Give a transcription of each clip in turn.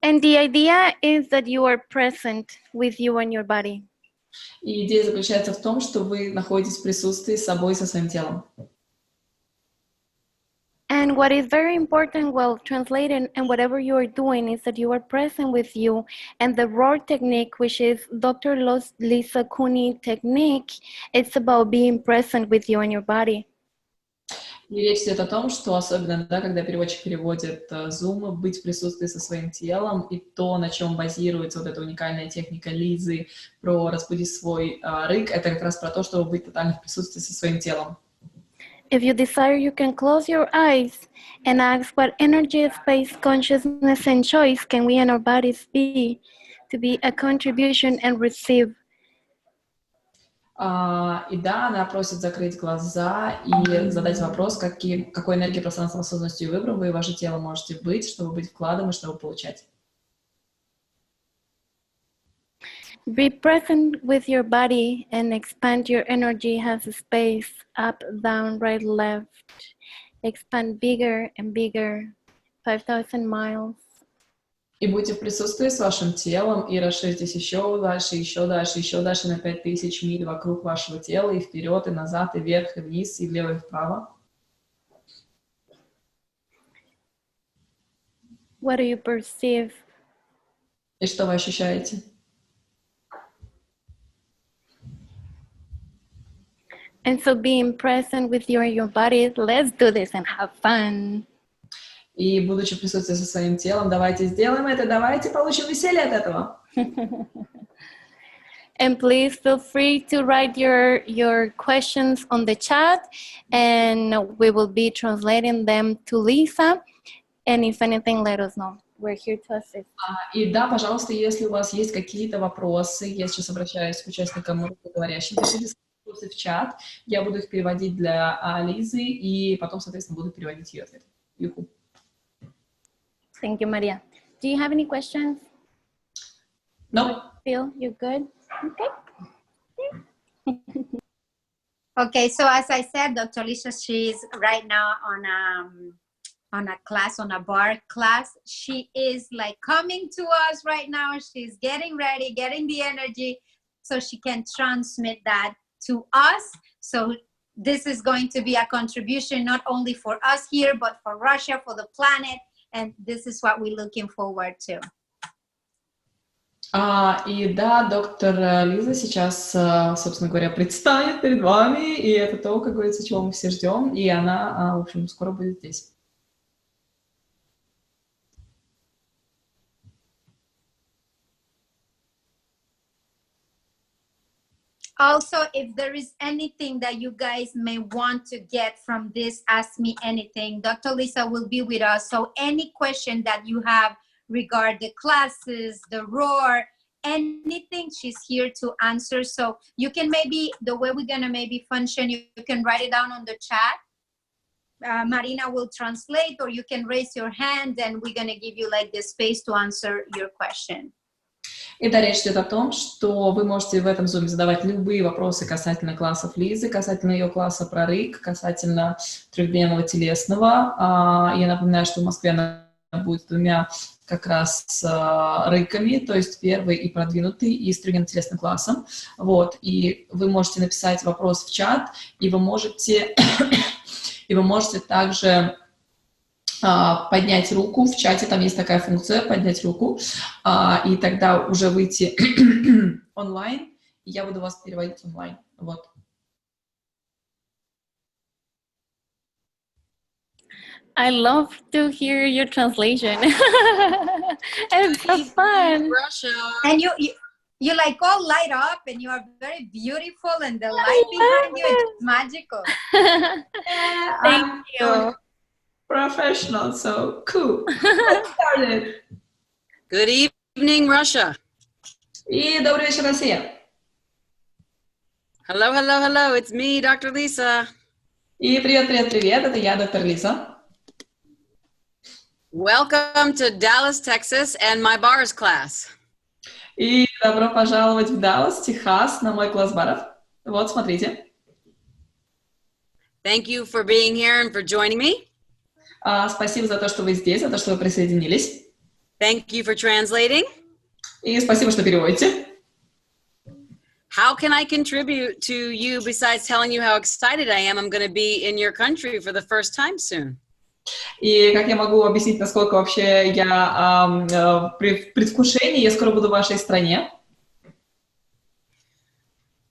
And the idea is that you are present with you and your body. И идея заключается в том, что вы находитесь в присутствии с собой, со своим телом. And what is very important while translating and whatever you are doing is that you are present with you. And the ROAR technique, which is Dr. Lisa Cooney technique, it's about being present with you and your body. И речь идет о том, что особенно, да, когда переводчик переводит Zoom, быть в присутствии со своим телом, и то, на чем базируется вот эта уникальная техника Лизы про разбудить свой рык, это как раз про то, чтобы быть тотально в присутствии со своим телом. If you desire, you can close your eyes and ask what energy, space, consciousness, and choice can we and our bodies be to be a contribution and receive. И да, она просит закрыть глаза и задать вопрос, какой энергией, пространством, осознанностью и выбором вы и ваше тело можете быть, чтобы быть вкладом и чтобы получать. Be present with your body and expand your energy. Has a space up, down, right, left. Expand bigger and bigger. 5,000 miles. И будьте в присутствии с вашим телом и расширьтесь еще дальше, еще дальше, еще дальше на 5000 миль вокруг вашего тела, и вперед, и назад, и вверх, и вниз, и влево, и вправо. What do you perceive? И что вы ощущаете? And so being present with you and your body, let's do this and have fun. И будучи в присутствии со своим телом, давайте сделаем это, давайте получим веселье от этого. And please feel free to write your questions on the chat, and we will be translating them to Lisa. And if anything, let us know. We're here to assist. И да, пожалуйста, если у вас есть какие-то вопросы, я сейчас обращаюсь к участникам русскоговорящим, пишите вопросы в чат, я буду их переводить для Лизы, и потом, соответственно, буду переводить ее ответ. Юху. Thank you, Maria. Do you have any questions? No. Phil, you good? Okay. Okay, so as I said, Dr. Lisa, she's right now on a class, on a bar class. She is like coming to us right now. She's getting ready, getting the energy so she can transmit that to us. So this is going to be a contribution not only for us here, but for Russia, for the planet. And this is what we're looking forward to. И да, доктор Лиза сейчас, собственно говоря, предстанет перед вами, и это то, как говорится, чего мы все ждем, и она, в общем, скоро будет здесь. Also, if there is anything that you guys may want to get from this Ask Me Anything, Dr. Lisa will be with us. So any question that you have regarding the classes, the roar, anything, she's here to answer. So you can maybe, the way we're going to maybe function, you can write it down on the chat. Marina will translate, or you can raise your hand and we're going to give you like the space to answer your question. И да, речь идет о том, что вы можете в этом зуме задавать любые вопросы касательно классов Лизы, касательно ее класса про рык, касательно трехдневного телесного. Я напоминаю, что в Москве она будет с двумя как раз рыками, то есть первый и продвинутый, и с трехдневным телесным классом. Вот. И вы можете написать вопрос в чат, и вы можете также поднять руку в чате, там есть такая функция, поднять руку, и тогда уже выйти онлайн, и я буду вас переводить онлайн. Вот. I love to hear your translation. It's so fun. Russia. And you like all light up, and you are very beautiful, and the light behind you is magical. Thank you. Professional, so cool. Let's start it. Good evening, Russia. И добрый вечер, Россия. Hello, hello, hello. It's me, Dr. Lisa. И привет, привет, привет. Это я, доктор Лиза. Welcome to Dallas, Texas, and my bars class. И добро пожаловать в Даллас, Техас, на мой класс баров. Вот, смотрите. Thank you for being here and for joining me. Спасибо за то, что вы здесь, за то, что вы присоединились. Thank you for translating. И спасибо, что переводите. How can I contribute to you besides telling you how excited I am? I'm going to be in your country for the first time soon. И как я могу объяснить, насколько вообще я в предвкушении, я скоро буду в вашей стране.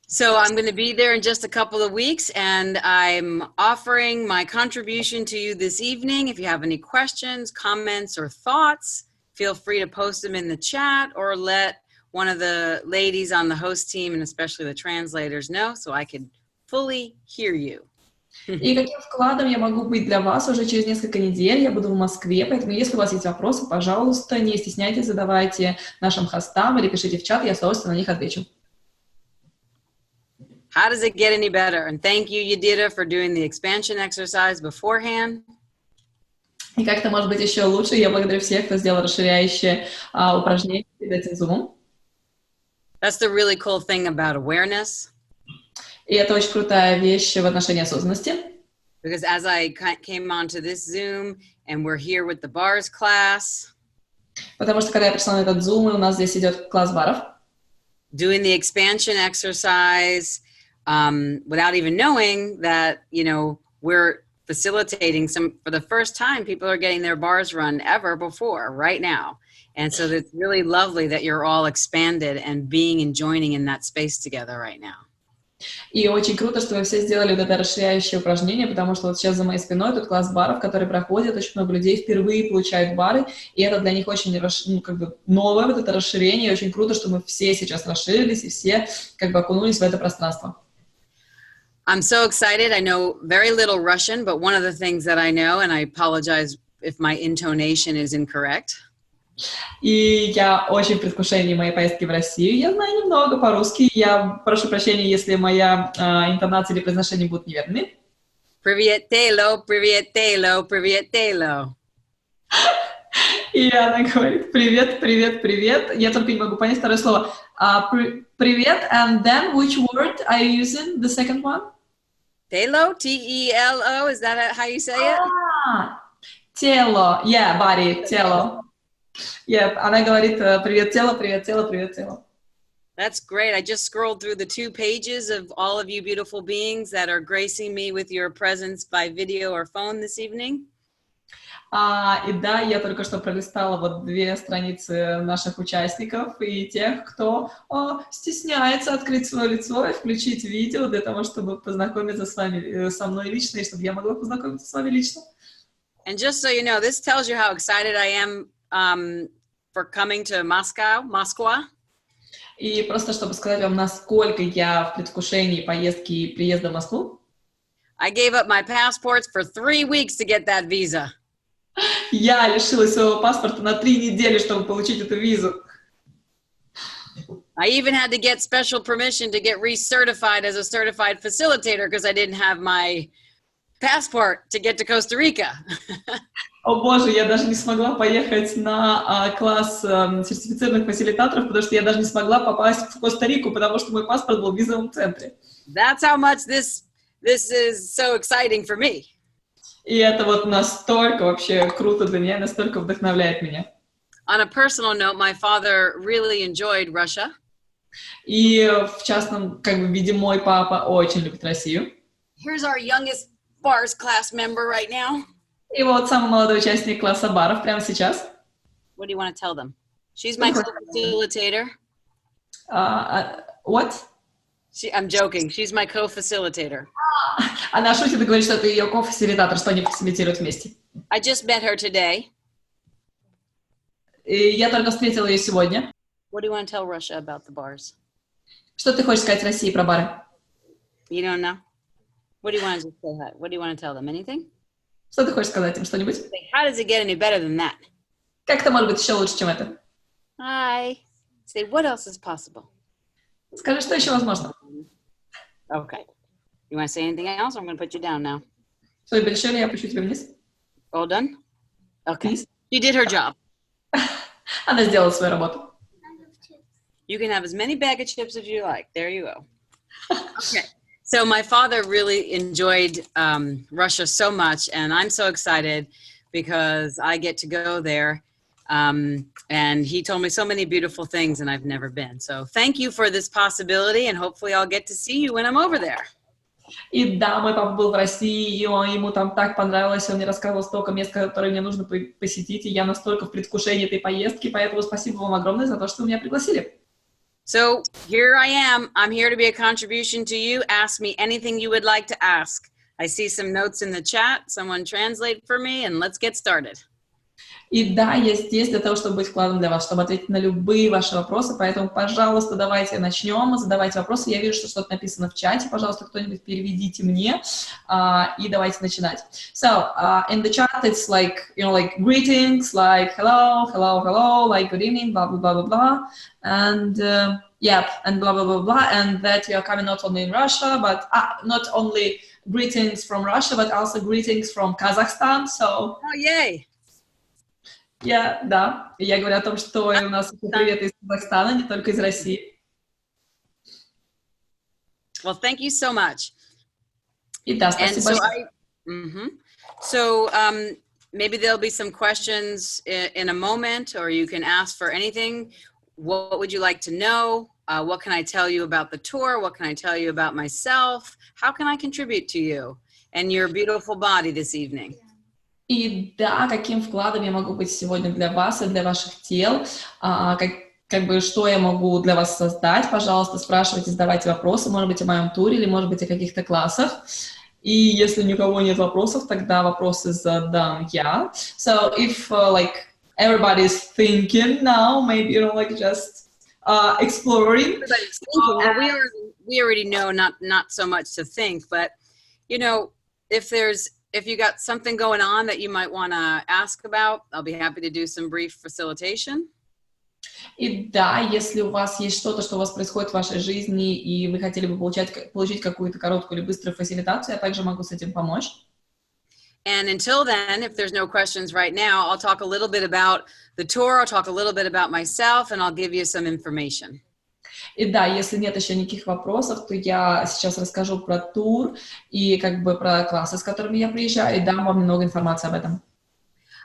So I'm going to be there in just a couple of weeks, and I'm offering my contribution to you this evening. If you have any questions, comments, or thoughts, feel free to post them in the chat or let one of the ladies on the host team, and especially the translators, know so I can fully hear you. И каким вкладом я могу быть для вас уже через несколько недель? Я буду в Москве, поэтому если у вас есть вопросы, пожалуйста, не стесняйтесь, задавайте нашим хостам или пишите в чат, я с удовольствием на них отвечу. How does it get any better? And thank you, Yedida, for doing the expansion exercise beforehand. И как это может быть еще лучше? Я благодарю всех, кто сделал расширяющее упражнение перед этим зумом. That's the really cool thing about awareness. И это очень крутая вещь в отношении осознанности. Because as I came onto this Zoom, and we're here with the bars class. Потому что когда я пришла на этот зум, у нас здесь идет класс баров. Doing the expansion exercise, without even knowing that, you know, we're facilitating for the first time, people are getting their bars run ever before right now. And so it's really lovely that you're all expanded and being and joining in that space together right now. И очень круто, что вы все сделали вот это расширяющее упражнение, потому что вот сейчас за моей спиной тут класс баров, который проходит, очень много людей впервые получают бары, и это для них очень новое, вот это расширение, и очень круто, что мы все сейчас расширились, и все окунулись в это пространство. I'm so excited. I know very little Russian, but one of the things that I know, and I apologize if my intonation is incorrect. И я очень в предвкушении моей поездки в Россию. Я знаю немного по-русски. Я прошу прощения, если моя интонация или произношение будут неверны. Приветело, приветело, приветело. И она говорит привет, привет, привет. Я только не могу понять второе слово. Привет, and then which word are you using, the second one? Telo, T-E-L-O, is that how you say it? Тело, yeah, body, тело. Yeah, она говорит привет, тело, привет, тело, привет, тело. That's great. I just scrolled through the 2 pages of all of you beautiful beings that are gracing me with your presence by video or phone this evening. И да, я только что пролистала вот 2 страницы наших участников и тех, кто стесняется открыть свое лицо и включить видео для того, чтобы познакомиться с вами, со мной лично, и чтобы я могла познакомиться с вами лично. And just so you know, this tells you how excited I am for coming to Москва. И просто чтобы сказать вам, насколько я в предвкушении поездки и приезда в Москву. I gave up my passports for 3 weeks to get that visa. Я лишилась своего паспорта на 3 недели, чтобы получить эту визу. I even had to get special permission to get recertified as a certified facilitator because I didn't have my passport to get to Costa Rica. О боже, я даже не смогла поехать на класс сертифицированных фасилитаторов, потому что я даже не смогла попасть в Коста-Рику, потому что мой паспорт был в визовом центре. That's how much this is so exciting for me. И это вот настолько вообще круто для меня, настолько вдохновляет меня. On a personal note, my father really enjoyed Russia. И в частном виде мой папа очень любит Россию. Here's our youngest bars class member right now. И вот самый молодой участник класса баров прямо сейчас. What do you want to tell them? She's my co-facilitator. What? I'm joking. She's my co-facilitator. Она шутит и говорит, что это ее ко-фасилитатор, что они фасилитируют вместе. I just met her today. И я только встретила ее сегодня. What do you want to tell Russia about the bars? Что ты хочешь сказать России про бары? You don't know? What do you want to say? What do you want to tell them? Anything? Что ты хочешь сказать им? Что-нибудь? How does it get any better than that? Как это может быть еще лучше, чем это? Hi. Say, what else is possible? Скажи, что еще возможно? Okay. You want to say anything else? I'm going to put you down now. Что-нибудь еще, или я опущу тебя вниз? All done? Okay. Please. She did her job. Она сделала свою работу. You can have as many bag of chips as you like. There you go. Okay. So my father really enjoyed Russia so much, and I'm so excited because I get to go there And he told me so many beautiful things, and I've never been. So thank you for this possibility, and hopefully I'll get to see you when I'm over there. И да, мой папа был в России, и ему там так понравилось, он мне рассказывал столько мест, которые мне нужно посетить, и я настолько в предвкушении этой поездки, поэтому спасибо вам огромное за то, что вы меня пригласили. So here I am. I'm here to be a contribution to you. Ask me anything you would like to ask. I see some notes in the chat. Someone translate for me, and let's get started. И да, я здесь для того, чтобы быть вкладом для вас, чтобы ответить на любые ваши вопросы, поэтому, пожалуйста, давайте начнем, задавайте вопросы. Я вижу, что что-то написано в чате, пожалуйста, кто-нибудь переведите мне, и давайте начинать. So, in the chat, it's like, you know, like greetings, like hello, hello, hello, like good evening, blah, blah, blah, blah, blah, and yeah, and blah, blah, blah, blah, and that you are coming not only in Russia, but not only greetings from Russia, but also greetings from Kazakhstan, so... Oh, yay! Да, я говорю о том, что у нас привет из Казахстана, не только из России. Well, thank you so much. И да, спасибо большое. So maybe there'll be some questions in a moment, or you can ask for anything. What would you like to know? What can I tell you about the tour? What can I tell you about myself? How can I contribute to you and your beautiful body this evening? И да, каким вкладом я могу быть сегодня для вас и для ваших тел, как бы что я могу для вас создать, пожалуйста, спрашивайте, задавайте вопросы, может быть, о моем туре или, может быть, о каких-то классах. И если ни у кого нет вопросов, тогда вопросы задам я. So if like everybody's thinking now, maybe, you know, like just exploring. Everybody's thinking. Well, we already know not so much to think, but you know, if you got something going on that you might want to ask about, I'll be happy to do some brief facilitation. И да, если у вас есть что-то, что у вас происходит в вашей жизни, и вы хотели бы получить какую-то короткую или быструю фасилитацию, я также могу с этим помочь. And until then, if there's no questions right now, I'll talk a little bit about the tour, I'll talk a little bit about myself, and I'll give you some information. И да, если нет еще никаких вопросов, то я сейчас расскажу про тур и как бы про классы, с которыми я приезжаю, и дам вам немного информации об этом.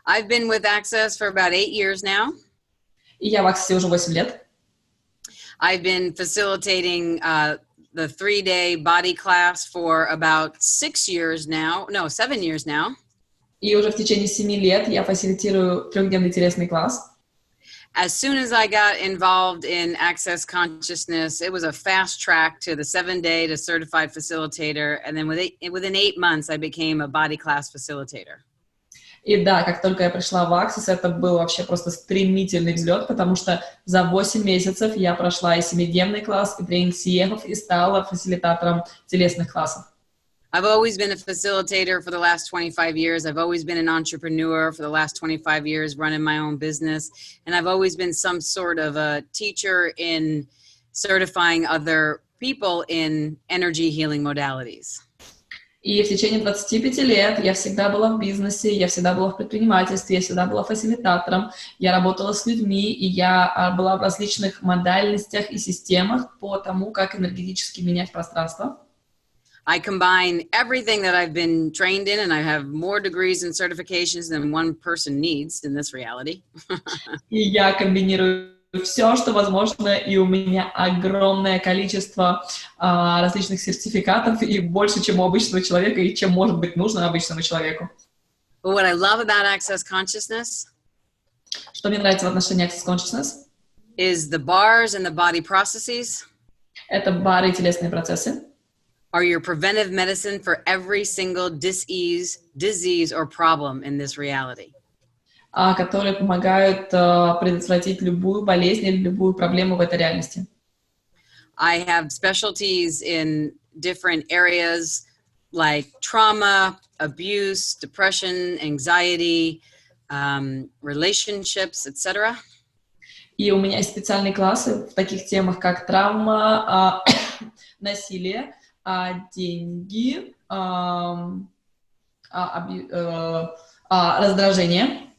I've been with Access for about 8 years now. И я в Access уже 8 лет. I've been facilitating the 3-day body class for about 6 years now. No, 7 years now. И уже в течение 7 лет я фасилитирую 3-дневный телесный класс. As soon as I got involved in Access Consciousness, it was a fast track to the 7-day to certified facilitator. And then within 8 months, I became a body class facilitator. И да, как только я пришла в Access, это был вообще просто стремительный взлет, потому что за 8 месяцев я прошла и 7-дневный класс, и тренинг CEF, и стала фасилитатором телесных классов. I've always been a facilitator for the last 25 years. I've always been an entrepreneur for the last 25 years, running my own business. And I've always been some sort of a teacher in certifying other people in energy healing modalities. И в течение 25 лет я всегда была в бизнесе, я всегда была в предпринимательстве, я всегда была фасилитатором, я работала с людьми, и я была в различных модальностях и системах по тому, как энергетически менять пространство. I combine everything that I've been trained in, and I have more degrees and certifications than one person needs in this reality. И я комбинирую все, что возможно, и у меня огромное количество различных сертификатов, и больше, чем у обычного человека, и чем может быть нужно обычному человеку. But what I love about Access Consciousness Что мне нравится в отношении Access Consciousness is the bars and the body processes это бары и телесные процессы. Are your preventive medicine for every single disease or problem in this reality. Которые помогают предотвратить любую болезнь или любую проблему в этой реальности. I have specialties in different areas like trauma, abuse, depression, anxiety, relationships, etc. И у меня есть специальные классы в таких темах, как травма, насилие, деньги, раздражение.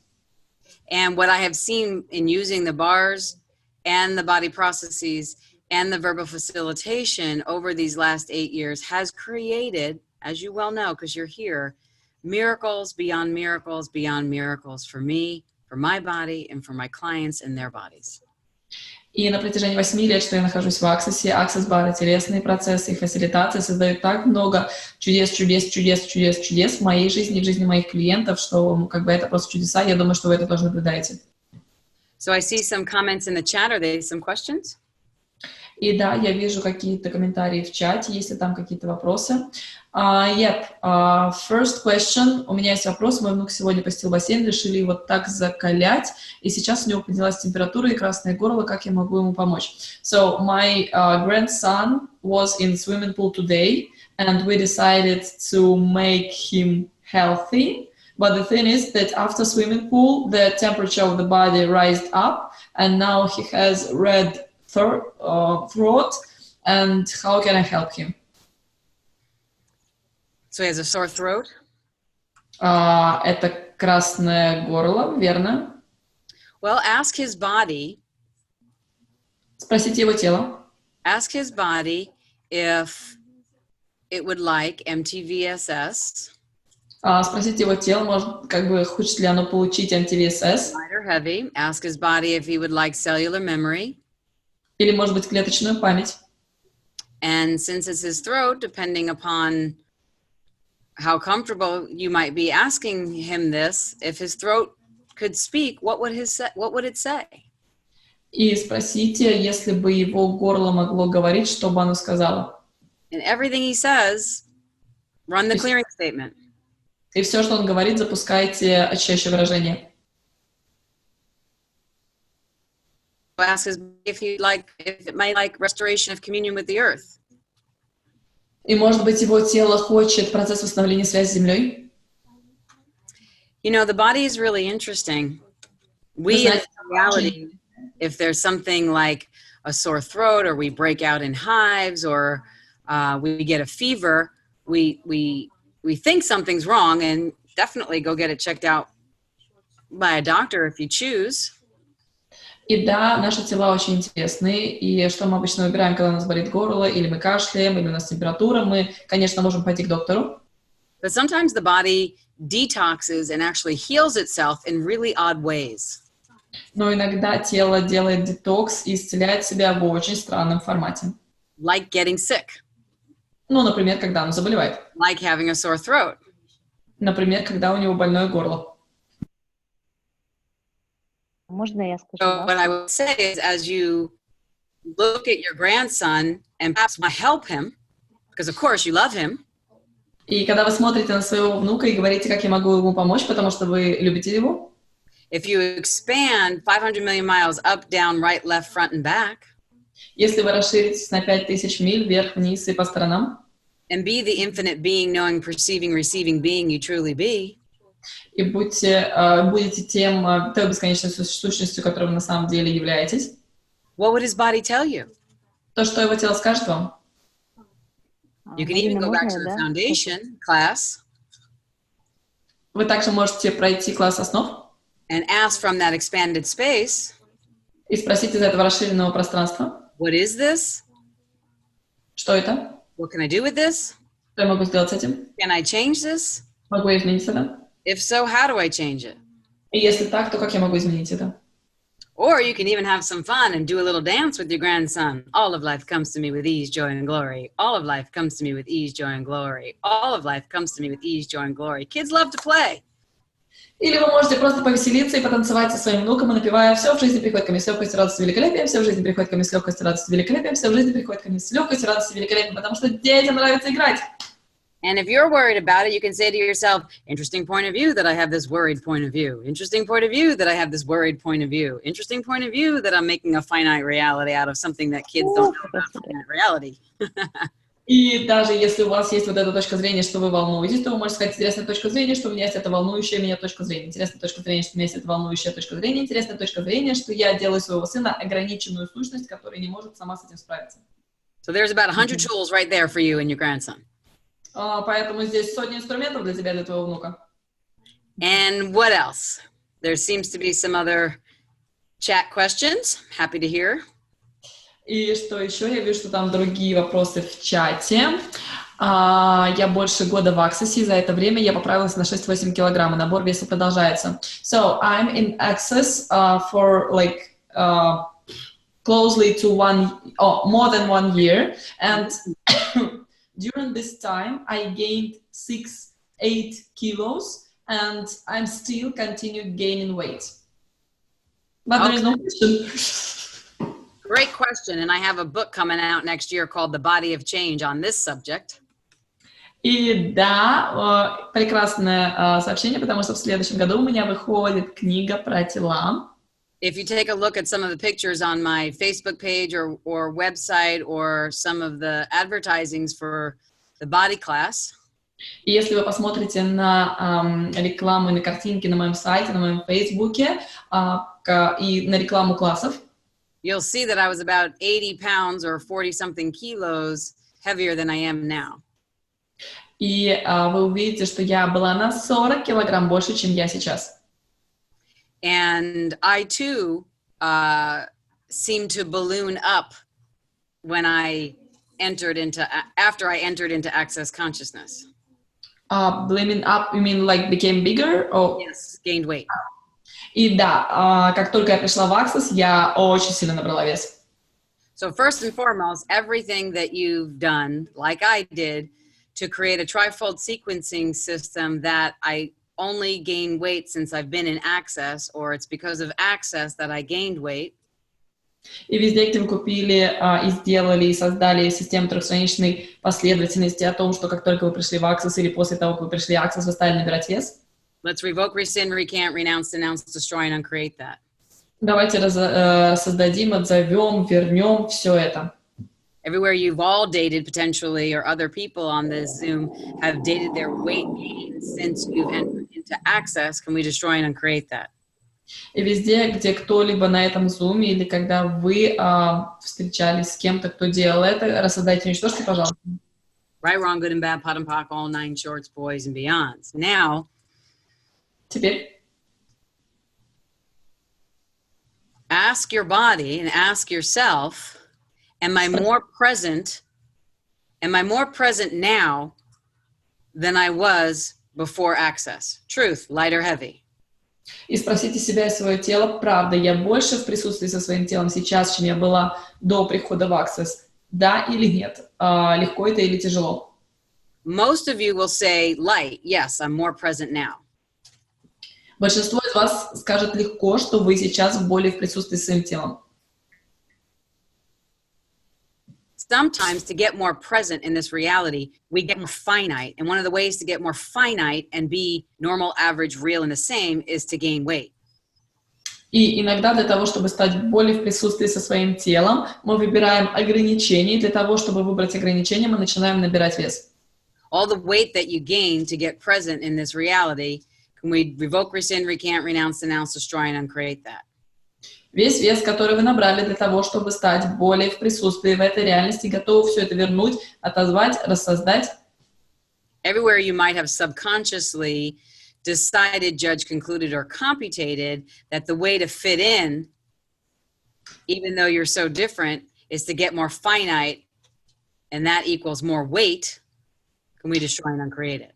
And what I have seen in using the bars and the body processes and the verbal facilitation over these last 8 years has created, as you well know, because you're here, miracles beyond miracles beyond miracles for me, for my body and for my clients and their bodies. И на протяжении 8 лет, что я нахожусь в Аксессе, Аксесс-бары, телесные процессы и фасилитации создают так много чудес в моей жизни, в жизни моих клиентов, что как бы это просто чудеса. Я думаю, что вы это тоже наблюдаете. So I see some comments in the chat. Are there some questions? И да, я вижу какие-то комментарии в чате, если там какие-то вопросы. First question. У меня есть вопрос. Мой внук сегодня посетил бассейн, решили его так закалять, и сейчас у него поднялась температура и красное горло. Как я могу ему помочь? So my grandson was in swimming pool today, and we decided to make him healthy. But the thing is that after swimming pool, the temperature of the body rised up, and now he has red throat, and how can I help him? So he has a sore throat? Это красное горло, верно? Well, ask his body. Спросите его тело. Ask his body if it would like MTVSS. Спросите его тело, может, как бы хочет ли оно получить MTVSS. Light or heavy. Ask his body if he would like cellular memory. Или, может быть, клеточную память. And since it's his throat, depending upon how comfortable you might be asking him this, if his throat could speak, what would it say? И спросите, если бы его горло могло говорить, что бы оно сказало. And everything he says, run the clearing statement. И все, что он говорит, запускайте очищающее выражение. Ask his if it might like restoration of communion with the earth. И, может быть, его тело хочет процесс восстановления связи с землей. You know, the body is really interesting. We, in reality, if there's something like a sore throat, or we break out in hives, or we get a fever, we think something's wrong, and definitely go get it checked out by a doctor if you choose. И да, наши тела очень интересные, и что мы обычно выбираем, когда у нас болит горло, или мы кашляем, или у нас температура, мы, конечно, можем пойти к доктору. But sometimes the body detoxes and actually heals itself in really odd ways. Но иногда тело делает детокс и исцеляет себя в очень странном формате. Like getting sick. Ну, например, когда оно заболевает. Like having a sore throat. Например, когда у него больное горло. Можно я скажу? So what I would say is, as you look at your grandson and perhaps want to help him, because of course you love him. И когда вы смотрите на своего внука и говорите, как я могу ему помочь, потому что вы любите его. If you expand 500 million miles up, down, right, left, front, and back. Если вы расширитесь на 5000 миль вверх, вниз и по сторонам. And be the infinite being, knowing, perceiving, receiving being you truly be. И будете той бесконечной сущностью, которой вы на самом деле являетесь. What would his body tell you? То, что его тело скажет вам. You can even go back to the foundation class. Вы также можете пройти класс основ. And ask from that expanded space. И спросить из этого расширенного пространства. What is this? Что это? What can I do with this? Что я могу сделать с этим? Can I change this? Могу я изменить это? If so, how do I change it? И если так, то как я могу изменить это? Or you can even have some fun and do a little dance with your grandson. All of life comes to me with ease, joy, and glory. All of life comes to me with ease, joy, and glory. All of life comes to me with ease, joy, and glory. Kids love to play. Или вы можете просто повеселиться и потанцевать со своим внуком, и напевая «Все в жизни приходит ко мне с легкостью, радостью, великолепием, все в жизни приходит ко мне с легкостью, радостью, великолепием, все в жизни приходит ко мне с легкостью, радостью, великолепием», потому что детям нравится играть. And if you're worried about it, you can say to yourself, interesting point of view that I have this worried point of view. Interesting point of view that I have this worried point of view. Interesting point of view that I'm making a finite reality out of something that kids don't know about finite reality. И даже если у вас есть вот эта точка зрения, что вы волнуетесь, то вы можете сказать: интересная точка зрения, что у меня есть эта волнующая меня точка зрения. Интересная точка зрения, что у меня есть эта волнующая точка зрения. Интересная точка зрения, что я делаю своего сына ограниченную сущность, которая не может сама с этим справиться. So there's about 100 tools right there for you and your grandson. Поэтому здесь сотни инструментов для тебя, для твоего внука. And what else? There seems to be some other chat questions. Happy to hear. И что еще? Я вижу, что там другие вопросы в чате. Я больше года в Access, за это время я поправилась на 6-8 килограмм, и набор веса продолжается. So I'm in Access for like closely to more than 1 year, and during this time I gained 6-8 kilos, and I'm still continuing gaining weight. But there is no question. Great question, and I have a book coming out next year called The Body of Change on this subject. И да, прекрасное сообщение, потому что в следующем году у меня выходит книга про тела. If you take a look at some of the pictures on my Facebook page or website or some of the advertisings for the body class, и если вы посмотрите на рекламу и на картинки на моем сайте, на моем Фейсбуке и на рекламу классов, you'll see that I was about 80 pounds or 40-something kilos heavier than I am now. И вы увидите, что я была на 40 килограмм больше, чем я сейчас. And I too seemed to balloon up when after I entered into Access Consciousness. Blooming up, you mean like became bigger? Or... Yes, gained weight. И да, как только я пришла в Access, я очень сильно набрала вес. So first and foremost, everything that you've done, like I did, to create a trifold sequencing system that I only gain weight since I've been in Access, or it's because of Access that I gained weight. И везде, где вы купили и сделали, и создали систему трехстраничной последовательности о том, что как только вы пришли в Access или после того, как вы пришли в Access, вы стали набирать вес. Let's revoke, rescind, recant, renounce, denounce, destroy, and uncreate that. Давайте создадим, отзовем, вернем все это. Everywhere you've all dated potentially, or other people on this Zoom have dated their weight gain since you've entered into Access, can we destroy and uncreate that? И везде, где кто-либо на этом зуме или когда вы встречались с кем-то, кто делал это, рассоздайте, уничтожьте, пожалуйста. Right, wrong, good and bad, pot and pock, all 9 shorts, boys and beyonds. Now, теперь ask your body and ask yourself, am I more present now than I was before Access? Truth, light or heavy? И спросите себя и свое тело, правда, я больше в присутствии со своим телом сейчас, чем я была до прихода в Access? Да или нет? Легко это или тяжело? Most of you will say light. Yes, I'm more present now. Большинство из вас скажет легко, что вы сейчас более в присутствии с своим телом. Sometimes to get more present in this reality, we get more finite. And one of the ways to get more finite and be normal, average, real, and the same is to gain weight. И иногда для того, чтобы стать более в присутствии со своим телом, мы выбираем ограничения. И для того, чтобы выбрать ограничения, мы начинаем набирать вес. All the weight that you gain to get present in this reality, can we revoke, rescind, recant, renounce, denounce, destroy, and uncreate that? Весь вес, который вы набрали для того, чтобы стать более в присутствии в этой реальности, готовы все это вернуть, отозвать, рассоздать. Everywhere you might have subconsciously decided, judged, concluded, or computated that the way to fit in, even though you're so different, is to get more finite, and that equals more weight, can we destroy and uncreate it?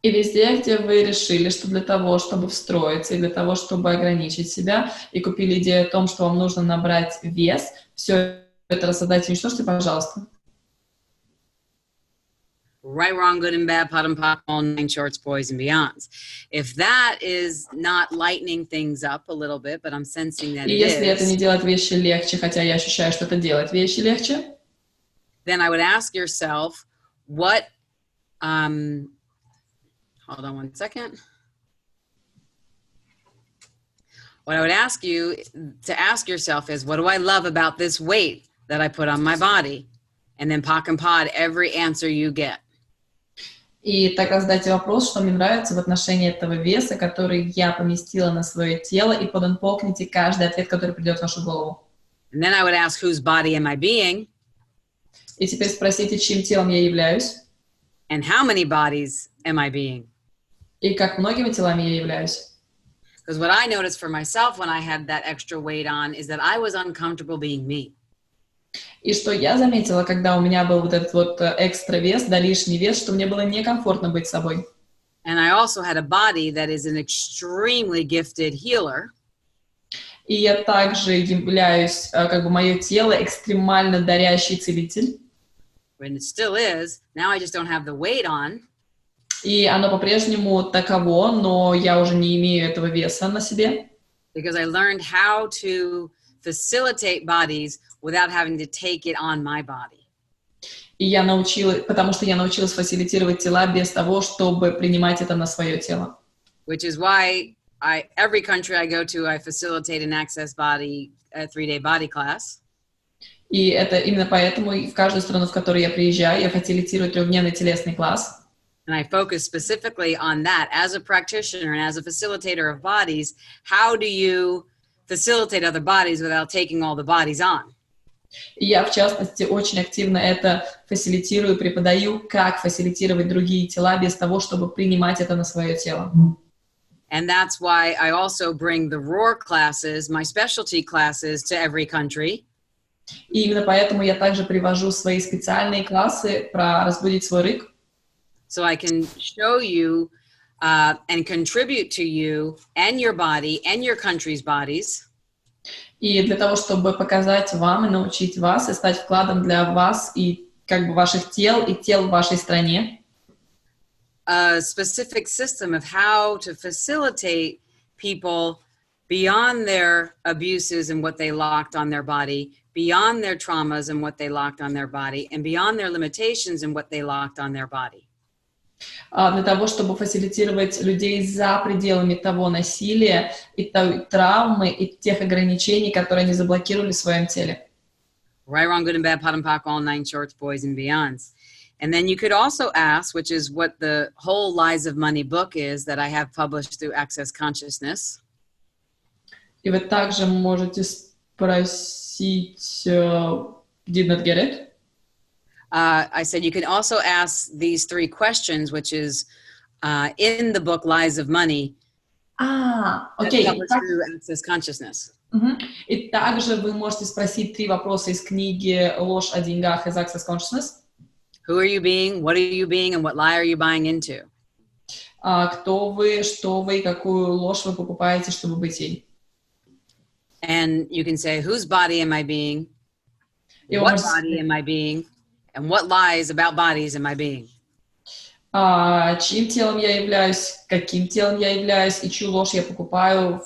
И везде, где вы решили, что для того, чтобы встроиться, и для того, чтобы ограничить себя, и купили идею о том, что вам нужно набрать вес, все это рассоздайте, уничтожьте, пожалуйста. Right, wrong, good and bad, pot and pock, all 9 shorts, boys and beyonds. If that is not lightening things up a little bit, but I'm sensing that И it если это не is, делает вещи легче, хотя я ощущаю, что это делает вещи легче, then I would ask yourself, what, hold on one second. What I would ask you to ask yourself is, what do I love about this weight that I put on my body? And then pock and pod every answer you get. и тогда задайте вопрос, что мне нравится в отношении этого веса, который я поместила на свое тело, и подунпокните каждый ответ, который придет в вашу голову. And then I would ask, whose body am I being? И теперь спросите, чьим телом я являюсь, And how many bodies am I being? и как многими телами я являюсь. Because what I noticed for myself when I had that extra weight on is that I was uncomfortable being me. И что я заметила, когда у меня был вот этот вот экстра вес, да, лишний вес, что мне было некомфортно быть собой. And I also had a body that is an extremely gifted healer. И я также являюсь, как бы, мое тело экстремально дарящий целитель. And it still is. Now I just don't have the weight on. И оно по-прежнему таково, но я уже не имею этого веса на себе. Because I learned how to facilitate bodies without having to take it on my body. И я научилась, потому что я научилась фасилитировать тела без того, чтобы принимать это на свое тело. Which is why every country I go to, I facilitate an access body, a 3-day body class. И это именно поэтому в каждую страну, в которую я приезжаю, я фасилитирую 3-дневный телесный класс. And I focus specifically on that as a practitioner and as a facilitator of bodies. How do you facilitate other bodies without taking all the bodies on? И я, в частности, очень активно это фасилитирую, преподаю, как фасилитировать другие тела без того, чтобы принимать это на свое тело. And that's why I also bring the roar classes, my specialty classes, to every country. И именно поэтому я также привожу свои специальные классы про разбудить свой рык. So I can show you and contribute to you and your body and your country's bodies. И для того, чтобы показать вам и научить вас, и стать вкладом для вас и как бы ваших тел, и тел в вашей стране. A specific system of how to facilitate people beyond their abuses and what they locked on their body, beyond their traumas and what they locked on their body, and beyond their limitations and what they locked on their body. Для того, чтобы фасилитировать людей за пределами того насилия и той травмы, и тех ограничений, которые они заблокировали в своем теле. Right, wrong, good and bad, pot and pock, all 9 shorts, boys and beyonds. And then you could also ask, which is what the whole Lies of Money book is that I have published through Access Consciousness. И вы также можете спросить, did not get it? I said you can also ask these 3 questions, which is in the book Lies of Money. Окей. Published through Access Consciousness. И также вы можете спросить 3 вопроса из книги «Ложь о деньгах» из Access Consciousness. Who are you being? What are you being? And what lie are you buying into? Кто вы, что вы, какую ложь вы покупаете, чтобы быть ей. And you can say, whose body am I being? И What body am I being? And what lies about bodies am I being? Чьим телом я являюсь, каким телом я являюсь, и чью ложь я покупаю,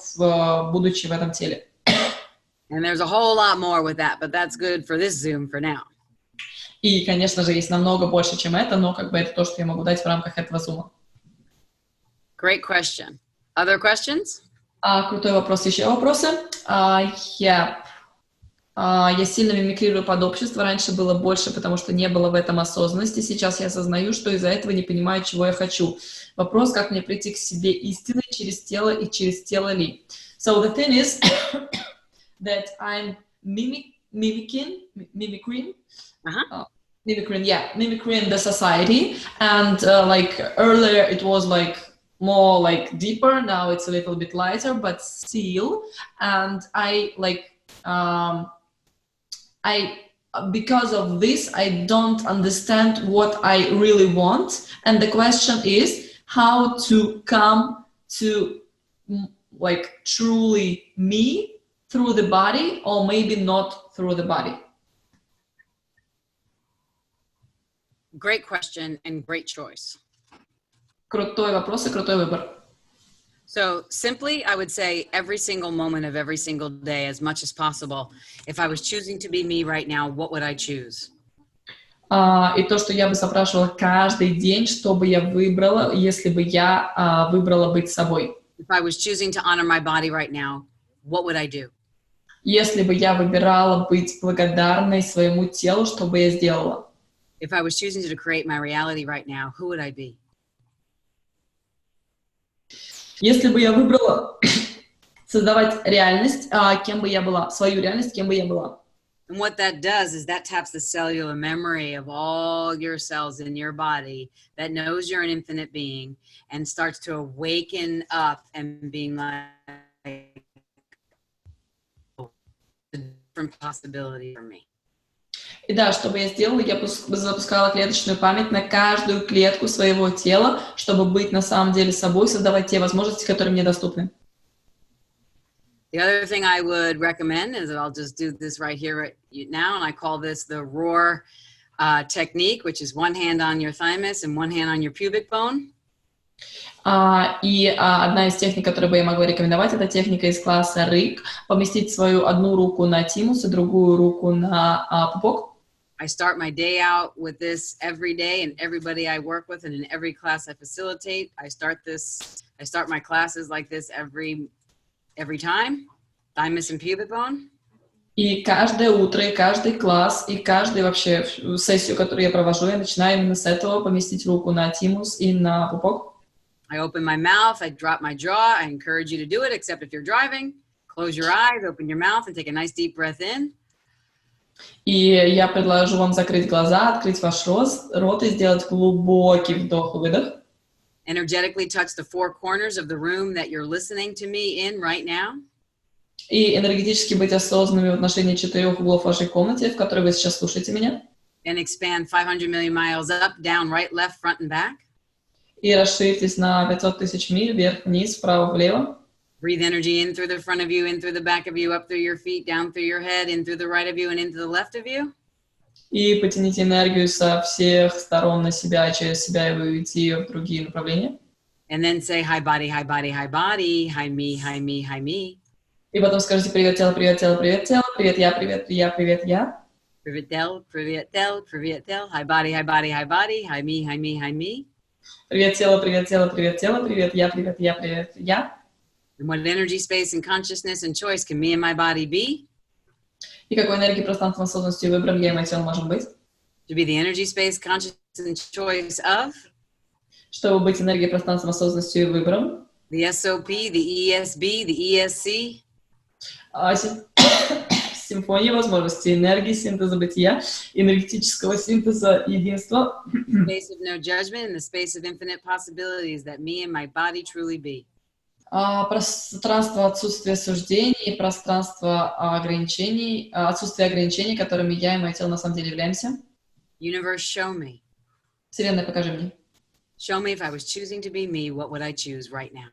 будучи в этом теле. And there's a whole lot more with that, but that's good for this Zoom for now. И, конечно же, есть намного больше, чем это, но как бы это то, что я могу дать в рамках этого зума. Great question. Other questions? Крутой вопрос. Еще вопросы? Я сильно мимикрирую под общество. Раньше было больше, потому что не было в этом осознанности. Сейчас я осознаю, что из-за этого не понимаю, чего я хочу. Вопрос, как мне прийти к себе истинной через тело и через тело ли? So the thing is that I'm mimicking the society, and like earlier it was like more like deeper, now it's a little bit lighter, but still, and because of this I don't understand what I really want, and the question is how to come to like truly me through the body, or maybe not through the body. Great question and great choice. Крутой вопрос и крутой выбор. So simply, I would say every single moment of every single day, as much as possible. If I was choosing to be me right now, what would I choose? И то, что я бы запрашивала каждый день, что бы я выбрала, если бы я выбрала быть собой. If I was choosing to honor my body right now, what would I do? Если бы я выбирала быть благодарной своему телу, что бы я сделала? If I was choosing to create my reality right now, who would I be? Если бы я выбрала создавать реальность, кем бы я была, свою реальность, кем бы я была. And what that does is that taps the cellular memory of all your cells in your body that knows you're an infinite being and starts to awaken up and being like a different possibility for me. И да, что бы я сделала, я запускала клеточную память на каждую клетку своего тела, чтобы быть на самом деле собой, создавать те возможности, которые мне доступны. The other thing I would recommend is, I'll just do this right here right now, and I call this the roar technique, which is one hand on your thymus and one hand on your pubic bone. Одна из техник, которую бы я могла рекомендовать, это техника из класса рык. Поместить свою одну руку на тимус и другую руку на пупок. I start my day out with this every day, and everybody I work with and in every class I facilitate, I start my classes like this every time, thymus and pubic bone. И каждое утро, и каждый класс, и каждую вообще сессию, которую я провожу, я начинаю именно с этого: поместить руку на тимус и на пупок. I open my mouth, I drop my jaw. I encourage you to do it, except if you're driving. Close your eyes, open your mouth, and take a nice deep breath in. И я предложу вам закрыть глаза, открыть ваш рот и сделать глубокий вдох-выдох. Energetically touch the four corners of the room that you're listening to me in right now. И энергетически быть осознанными в отношении 4 углов вашей комнаты, в которой вы сейчас слушаете меня. And expand 500 million miles up, down, right, left, front, and back. И расширьтесь на 500 тысяч миль вверх-вниз, вправо-влево. Breathe energy in through the front of you, in through the back of you, up through your feet, down through your head, in through the right of you, and into the left of you. И потяните энергию со всех сторон на себя, через себя, и выведите ее в другие направления. And then say, hi body, hi body, hi body, hi me, hi me, hi me. И потом скажите: привет тело, привет тело, привет тело, привет я, привет я, привет я. Привет tel, привет tel, привет tel, hi body, hi body, hi body, hi me, hi me, hi me. Привет тело, привет тело, привет тело, привет я, привет я, привет я. And what energy, space, and consciousness and choice can me and my body be? И какой энергией, пространством, осознанностью и выбором я и мое тело можем быть? To be the energy, space, consciousness, and choice of Чтобы быть энергией, пространством, осознанностью и выбором. the SOP, the ESB, the ESC. Симфония возможностей, энергии, синтеза бытия, энергетического синтеза единства. Space of no judgment and the space of infinite possibilities that me and my body truly be. Пространство отсутствия суждений, пространство ограничений, отсутствие ограничений, которыми я и мое тело на самом деле являемся. Universe, show me. Вселенная, покажи мне. Show me if I was choosing to be me, what would I choose right now?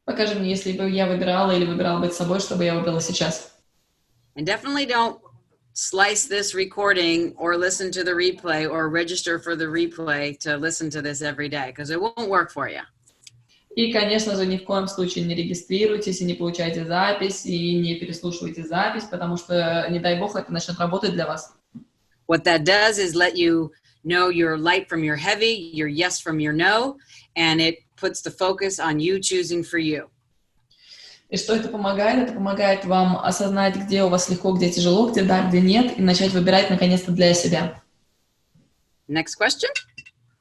Покажи мне, если бы я выбирала или выбирала быть собой, что бы я выбрала сейчас. And definitely don't slice this recording or listen to the replay or register for the replay to listen to this every day, because it won't work for you. И, конечно же, ни в коем случае не регистрируйтесь и не получайте запись, и не переслушивайте запись, потому что, не дай бог, это начнет работать для вас. What that does is let you know your light from your heavy, your yes from your no, and it puts the focus on you choosing for you. И что это помогает? Это помогает вам осознать, где у вас легко, где тяжело, где да, где нет, и начать выбирать, наконец-то, для себя. Next question.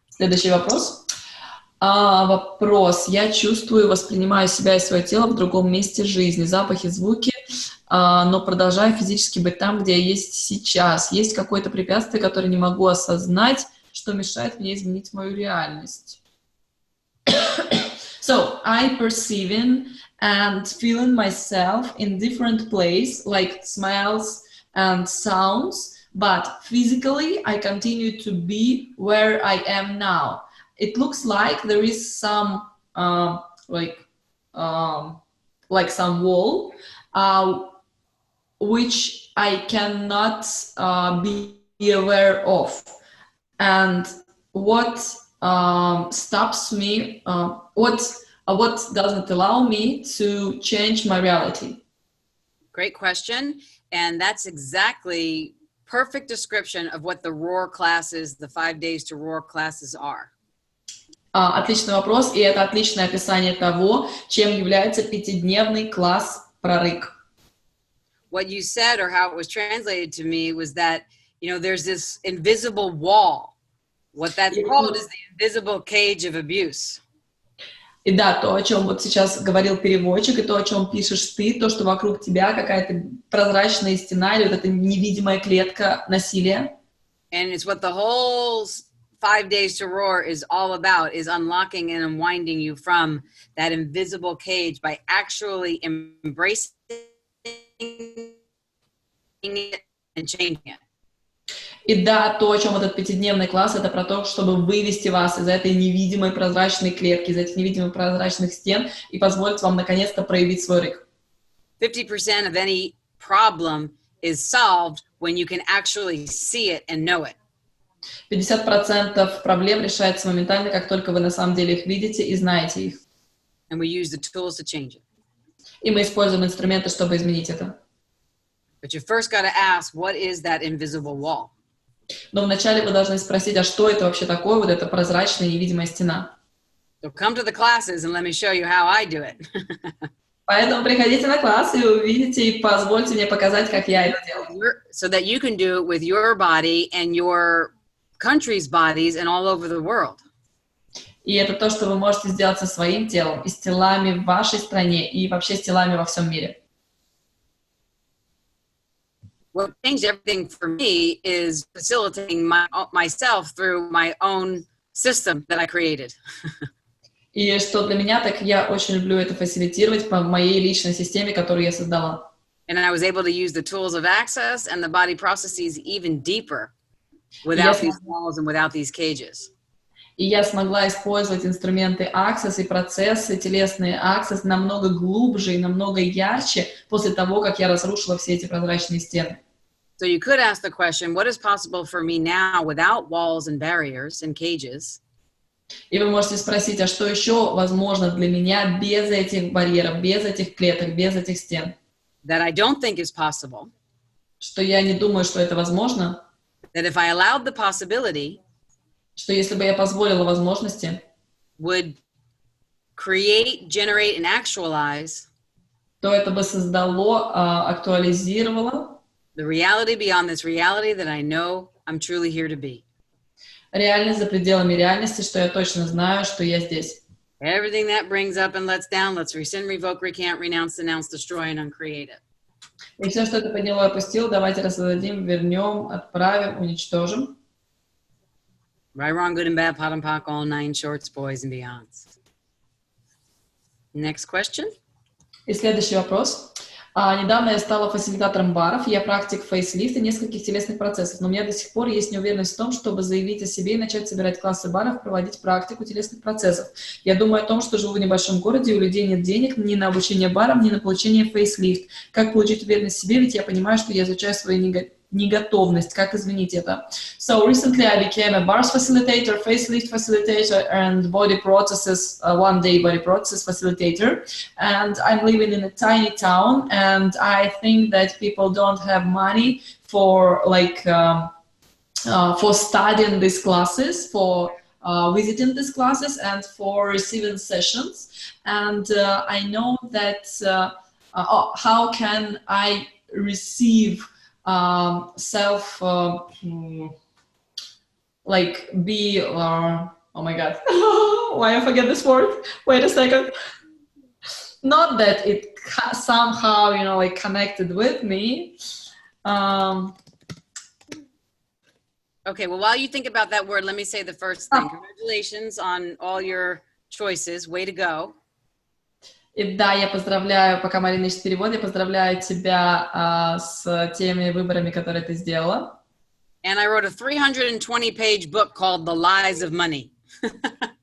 Следующий вопрос. Вопрос. Я чувствую, воспринимаю себя и свое тело в другом месте жизни, запахи, звуки, но продолжаю физически быть там, где я есть сейчас. Есть какое-то препятствие, которое не могу осознать, что мешает мне изменить мою реальность. So, I perceiving and feeling myself in different places, like smells and sounds, but physically I continue to be where I am now. It looks like there is some like some wall which I cannot be aware of, and what stops me? What doesn't allow me to change my reality? Great question, and that's exactly perfect description of what the ROAR classes, the 5 days to ROAR classes are. Отличный вопрос, и это отличное описание того, чем является 5-дневный класс прорык. What you said, or how it was translated to me, was that, you know, there's this invisible wall. What that's called is the invisible cage of abuse. И да, то, о чем вот сейчас говорил переводчик, и то, о чем пишешь ты, то, что вокруг тебя какая-то прозрачная стена или вот эта невидимая клетка насилия. And it's what the whole 5 days to roar is all about, is unlocking and unwinding you from that invisible cage by actually embracing it and changing it. И да, то, о чем этот 5-дневный класс, это про то, чтобы вывести вас из этой невидимой прозрачной клетки, из этих невидимых прозрачных стен и позволить вам наконец-то проявить свой рык. 50% of any problem is solved when you can actually see it and know it. 50% проблем решается моментально, как только вы на самом деле их видите и знаете их. And we use the tools to change it. И мы используем инструменты, чтобы изменить это. But you first got to ask, what is that invisible wall? Но вначале вы должны спросить, а что это вообще такое, вот эта прозрачная невидимая стена? So come to the classes and let me show you how I do it. Поэтому приходите на класс и увидите, и позвольте мне показать, как я это делаю. So that you can do it with your body and your country's bodies and all over the world. И это то, что вы можете сделать со своим телом, и с телами в вашей стране, и вообще с телами во всем мире. What changed everything for me is facilitating myself through my own system that I created. И что для меня, так я очень люблю это фасилитировать по моей личной системе, которую я создала. And I was able to use the tools of access and the body processes even deeper without these walls and without these cages. И я смогла использовать инструменты Access и процессы, телесные Access намного глубже и намного ярче после того, как я разрушила все эти прозрачные стены. So you could ask the question, what is possible for me now without walls and barriers and cages? И вы можете спросить, а что еще возможно для меня без этих барьеров, без этих клеток, без этих стен? That I don't think is possible. Что я не думаю, что это возможно. That if I allowed the possibility, что если бы я позволила возможности, would create, generate, and actualize, то это бы создало, актуализировало the reality beyond this reality that I know I'm truly here to be. Реальность за пределами реальности, что я точно знаю, что я здесь. Everything that brings up and lets down, let's rescind, revoke, recant, renounce, denounce, destroy, and uncreate it. И все, что это подняло и опустило, давайте рассоздадим, вернем, отправим, уничтожим. Right, wrong, good and bad, pot and pock, all 9 shorts, boys and beyonds. Next question. И следующий вопрос. Недавно я стала фасилитатором баров, я практик фейслифт и нескольких телесных процессов, но у меня до сих пор есть неуверенность в том, чтобы заявить о себе и начать собирать классы баров, проводить практику телесных процессов. Я думаю о том, что живу в небольшом городе, и у людей нет денег ни на обучение барам, ни на получение фейслифт. Как получить уверенность в себе, ведь я понимаю, что я изучаю свою неготовность. Как изменить это? So recently I became a bars facilitator, facelift facilitator, and body processes, one-day body process facilitator. And I'm living in a tiny town, and I think that people don't have money for for studying these classes, for visiting these classes, and for receiving sessions. And I know that how can I receive be oh my god, why I forget this word, wait a second, not that it somehow, connected with me. Okay, well, while you think about that word, let me say the first thing. Congratulations on all your choices. Way to go. И да, я поздравляю, пока Марина ищет перевод, я поздравляю тебя с теми выборами, которые ты сделала. And I wrote a 320-page book called The Lies of Money.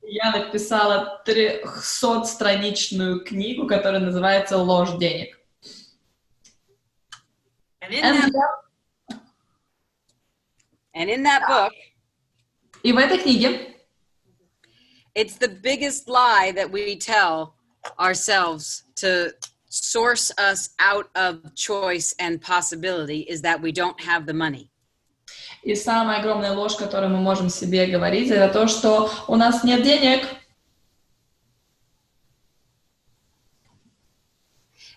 Я написала 300-страничную книгу, которая называется «Ложь денег». And in that book, и в этой книге it's the biggest lie that we tell ourselves to source us out of choice and possibility is that we don't have the money. И самая огромная ложь, которую мы можем себе говорить, это то, что у нас нет денег.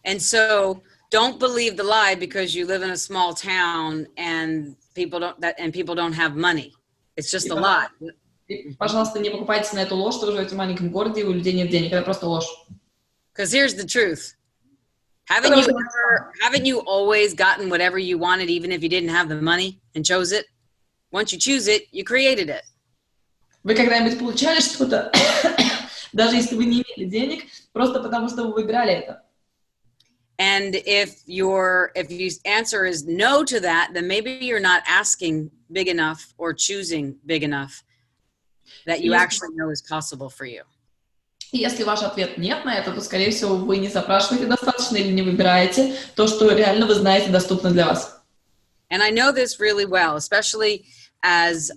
And so don't believe the lie because you live in a small town and people don't have money. It's just a lie. Пожалуйста, не покупайтесь на эту ложь, что вы живете в маленьком городе, и у людей нет денег. Это просто ложь. Because here's the truth. Haven't you always gotten whatever you wanted, even if you didn't have the money and chose it? Once you choose it, you created it. Вы когда-нибудь получали что-то, даже если вы не имели денег, просто потому что вы выбирали это? And if your answer is no to that, then maybe you're not asking big enough or choosing big enough that you actually know is possible for you. И если ваш ответ нет на это, то, скорее всего, вы не запрашиваете достаточно или не выбираете то, что реально вы знаете доступно для вас. And I know this really well, especially as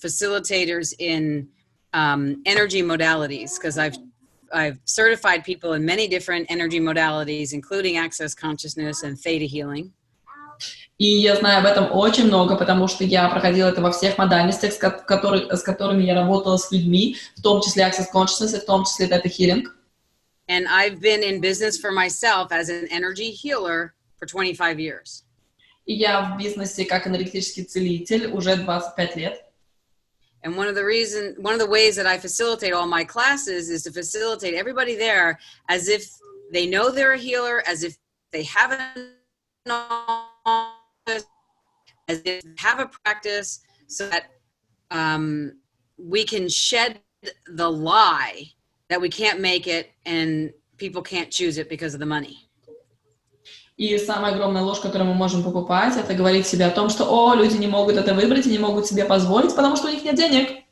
facilitators in energy modalities, because I've certified people in many different energy modalities, including access consciousness and theta healing. И я знаю об этом очень много, потому что я проходила это во всех модальностях, с которыми я работала с людьми, в том числе access consciousness, в том числе theta healing. And I've been in business for myself as an energy healer for 25 years. И я в бизнесе как энергетический целитель уже 25 лет. And one of the ways that I facilitate all my classes is to facilitate everybody there as if they know they're a healer, as if they have an office, as if they have a practice, so that we can shed the lie that we can't make it and people can't choose it because of the money. И самая огромная ложь, которую мы можем покупать, это говорить себе о том, что, люди не могут это выбрать и не могут себе позволить, потому что у них нет денег.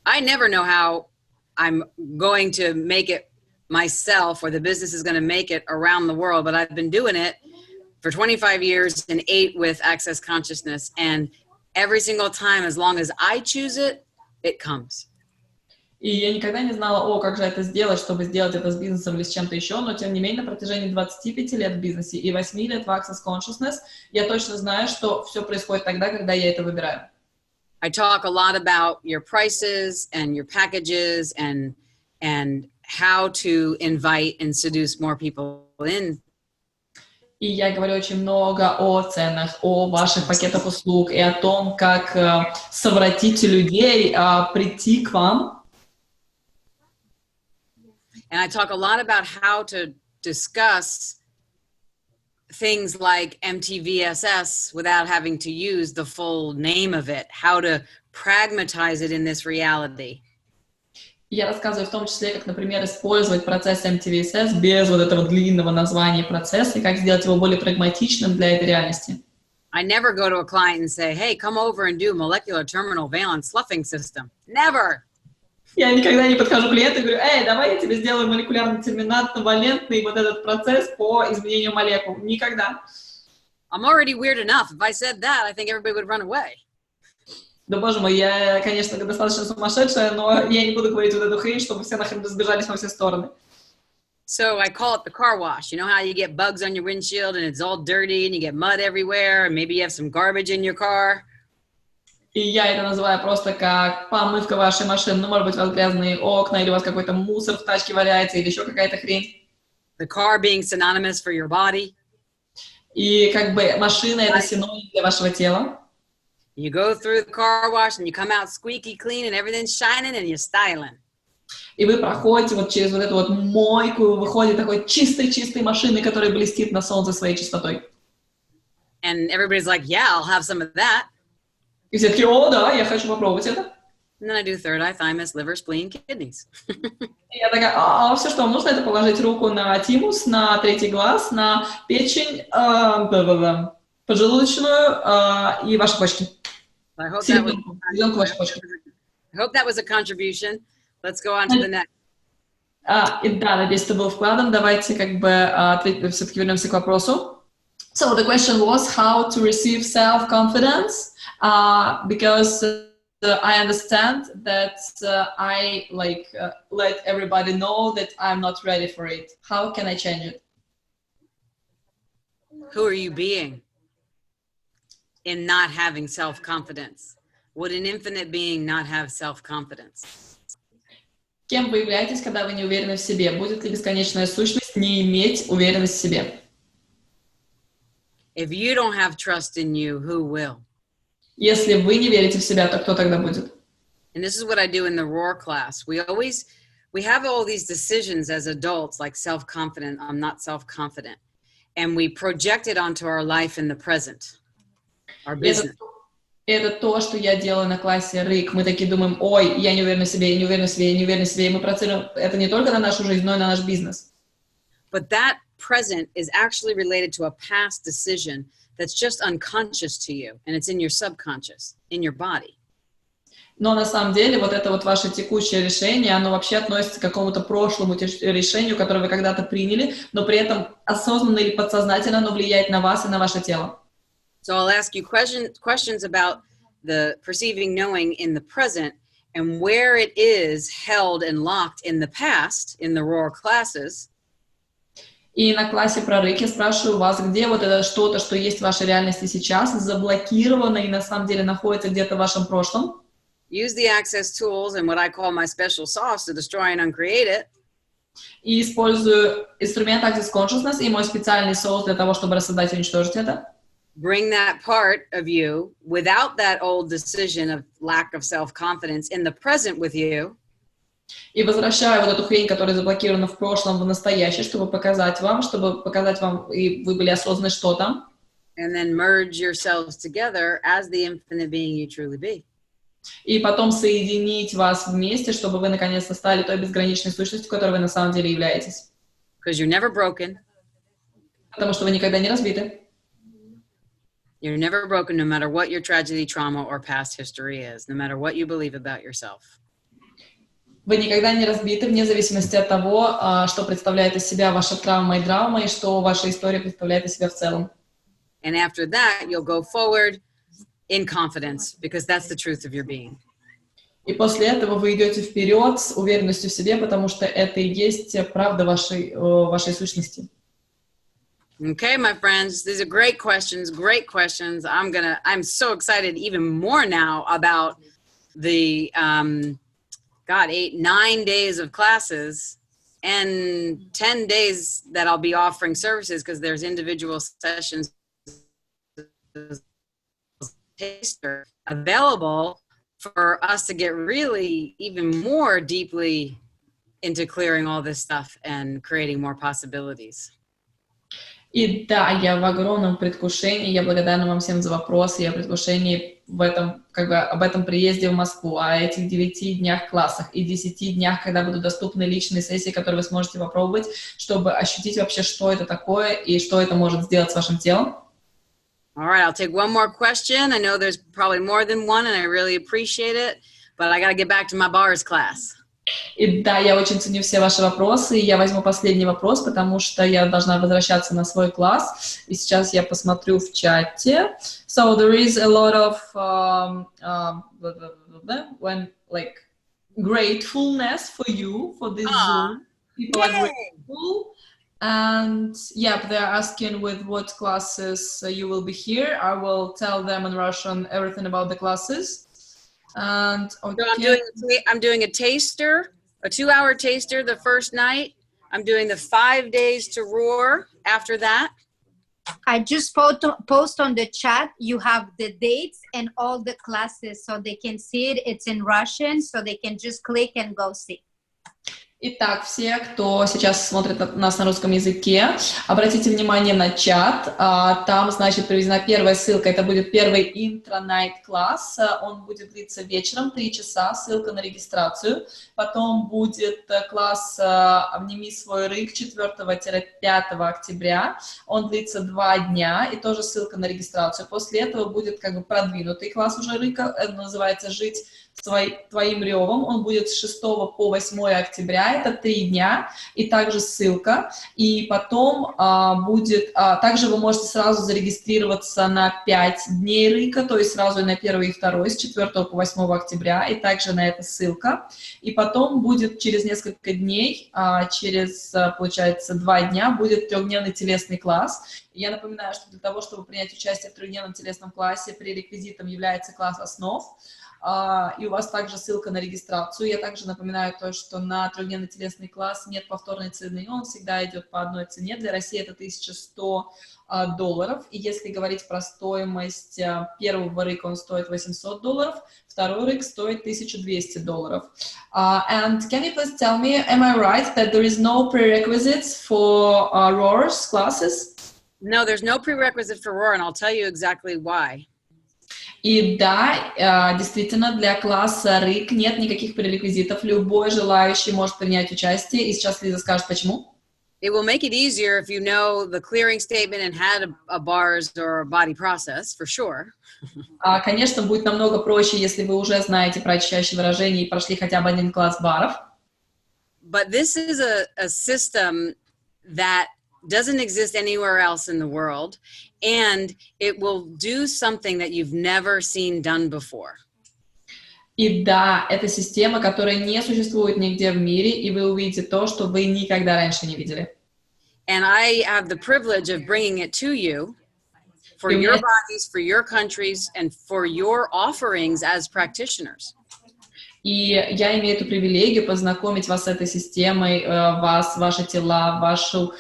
I never know how I'm going to make it myself or the business is going to make it around the world, but I've been doing it for 25 years and 8 with Access Consciousness. And every single time, as long as I choose it, it comes. И я никогда не знала, как же это сделать, чтобы сделать это с бизнесом или с чем-то еще, но тем не менее на протяжении 25 лет в бизнесе и 8 лет в Access Consciousness я точно знаю, что все происходит тогда, когда я это выбираю. I talk a lot about your prices and your packages and how to invite and seduce more people in. И я говорю очень много о ценах, о ваших пакетах услуг и о том, как совратить людей прийти к вам. And I talk a lot about how to discuss things like MTVSS without having to use the full name of it, how to pragmatize it in this reality. Я рассказываю в том числе, как, например, использовать процесс MTVSS без вот этого длинного названия процесса и как сделать его более прагматичным для этой реальности. I never go to a client and say, hey, come over and do molecular terminal valence sloughing system. Never. Я никогда не подхожу к клиенту и говорю, давай я тебе сделаю молекулярно-терминатно-валентный вот этот процесс по изменению молекул. Никогда. I'm already weird enough. If I said that, I think everybody would run away. Да, боже мой, я, конечно, достаточно сумасшедшая, но я не буду говорить вот эту хрень, чтобы все нахрен разбежались во все стороны. So I call it the car wash. You know how you get bugs on your windshield and it's all dirty and you get mud everywhere and maybe you have some garbage in your car? И я это называю просто как помывка вашей машины. Ну, может быть, у вас грязные окна, или у вас какой-то мусор в тачке валяется, или еще какая-то хрень. The car being synonymous for your body. И как бы машина — это синоним для вашего тела. You go through the car wash and you come out squeaky clean and everything's shining and you're styling. И вы проходите вот через вот эту вот мойку, выходите такой чистой-чистой машиной, которая блестит на солнце своей чистотой. And everybody's like, yeah, I'll have some of that. И все такие, да, я хочу попробовать это. And then I do third eye, thymus, liver, spleen, kidneys. И я такая, все, что вам нужно, это положить руку на тимус, на третий глаз, на печень, поджелудочную и ваши почки. I hope Селенку that was a contribution. Let's go on to the next. И да, надеюсь, это был вкладом. Давайте как бы все-таки вернемся к вопросу. So the question was how to receive self-confidence, because I understand that I let everybody know that I'm not ready for it. How can I change it? Who are you being in not having self-confidence? Would an infinite being not have self-confidence? Кем вы являетесь, когда вы не уверены в себе? Будет ли бесконечная сущность не иметь уверенность в себе? If you don't have trust in you, who will? Если вы не верите в себя, то кто тогда будет? And this is what I do in the roar class. We have all these decisions as adults, like self-confident, I'm not self-confident. And we project it onto our life in the present, our business. Это то, что я делаю на классе РИК. Мы такие думаем, я не уверена в себе, я не уверена в себе, я не уверена в себе. И мы проецируем это не только на нашу жизнь, но и на наш бизнес. But that present is actually related to a past decision that's just unconscious to you, and it's in your subconscious, in your body. Но на самом деле вот это вот ваше текущее решение, оно вообще относится к какому-то прошлому решению, которое вы когда-то приняли, но при этом осознанно или подсознательно оно влияет на вас и на ваше тело. So I'll ask you questions about the perceiving knowing in the present and where it is held and locked in the past, in the roar classes. И на классе про рык я спрашиваю вас, где вот это что-то, что есть в вашей реальности сейчас, заблокировано и на самом деле находится где-то в вашем прошлом. Use the access tools and what I call my special sauce to destroy and uncreate it. И использую инструмент Access Consciousness и мой специальный соус для того, чтобы рассоздать и уничтожить это. Bring that part of you without that old decision of lack of self-confidence in the present with you. И возвращаю вот эту хрень, которая заблокирована в прошлом, в настоящее, чтобы показать вам, и вы были осознаны, что там. And then merge yourselves together as the infinite being you truly be. И потом соединить вас вместе, чтобы вы наконец-то стали той безграничной сущностью, которой вы на самом деле являетесь. Because you're never broken. Потому что вы никогда не разбиты. You're never broken, no matter what your tragedy, trauma, or past history is, no matter what you believe about yourself. Вы никогда не разбиты, вне зависимости от того, что представляет из себя ваша травма и драма, и что ваша история представляет из себя в целом. And after that, you'll go forward in confidence, because that's the truth of your being. И после этого вы идете вперед с уверенностью в себе, потому что это и есть правда вашей сущности. Okay, my friends, these are great questions, great questions. I'm so excited even more now about the, 9 days of classes and 10 days that I'll be offering services, because there's individual sessions taster available for us to get really even more deeply into clearing all this stuff and creating more possibilities. И да, я в огромном предвкушении, я благодарна вам всем за вопросы, я в предвкушении об этом приезде в Москву, о этих 9 днях классах и 10 днях, когда будут доступны личные сессии, которые вы сможете попробовать, чтобы ощутить вообще, что это такое и что это может сделать с вашим телом. All right, I'll take one more question. I know there's probably more than one, and I really appreciate it, but I got to get back to my bars class. И да, я очень ценю все ваши вопросы, и я возьму последний вопрос, потому что я должна возвращаться на свой класс, и сейчас я посмотрю в чате. So there is a lot of gratefulness for you, for this Zoom. People are grateful. And yeah, they're asking with what classes you will be here. I will tell them in Russian everything about the classes. And okay. So I'm doing a taster, a 2-hour taster the first night. I'm doing the 5 days to roar after that. I just post on the chat. You have the dates and all the classes, so they can see it. It's in Russian, so they can just click and go see. Итак, все, кто сейчас смотрит нас на русском языке, обратите внимание на чат. Там, значит, приведена первая ссылка. Это будет первый интро-найт класс. Он будет длиться вечером 3 часа. Ссылка на регистрацию. Потом будет класс «Обними, свой, рык» 4-5 октября. Он длится 2 дня. И тоже ссылка на регистрацию. После этого будет как бы продвинутый класс уже рыка. Это называется «Жить твоим ревом». Он будет с 6 по 8 октября, это 3 дня, и также ссылка. И потом также вы можете сразу зарегистрироваться на 5 дней рыка, то есть сразу на 1 и 2, с 4 по 8 октября, и также на это ссылка. И потом будет через несколько дней, получается, 2 дня, будет 3-дневный телесный класс. Я напоминаю, что для того, чтобы принять участие в 3-дневном телесном классе, пререквизитом является класс основ. И у вас также ссылка на регистрацию. Я также напоминаю то, что на 3-дневный телесный класс нет повторной цены, он всегда идет по одной цене. Для России это $1100. И если говорить про стоимость первого рыка, он стоит $800, второй рык стоит $1200. And can you please tell me, am I right that there is no prerequisites for roars classes? No, there's no prerequisite for roar, and I'll tell you exactly why. И да, действительно, для класса рык нет никаких пререквизитов. Любой желающий может принять участие. И сейчас Лиза скажет, почему. it will make it easier if you know the clearing statement and had a bars or a body process, for sure. Конечно, будет намного проще, если вы уже знаете про очищающие выражения и прошли хотя бы один класс баров. But this is a system that doesn't exist anywhere else in the world, and it will do something that you've never seen done before. И да, это система, которая не существует нигде в мире, и вы увидите то, что вы никогда раньше не видели. And I have the privilege of bringing it to you for your bodies, for your countries, and for your offerings as practitioners. И я имею эту привилегию познакомить вас с этой системой, вас, ваши тела, вашу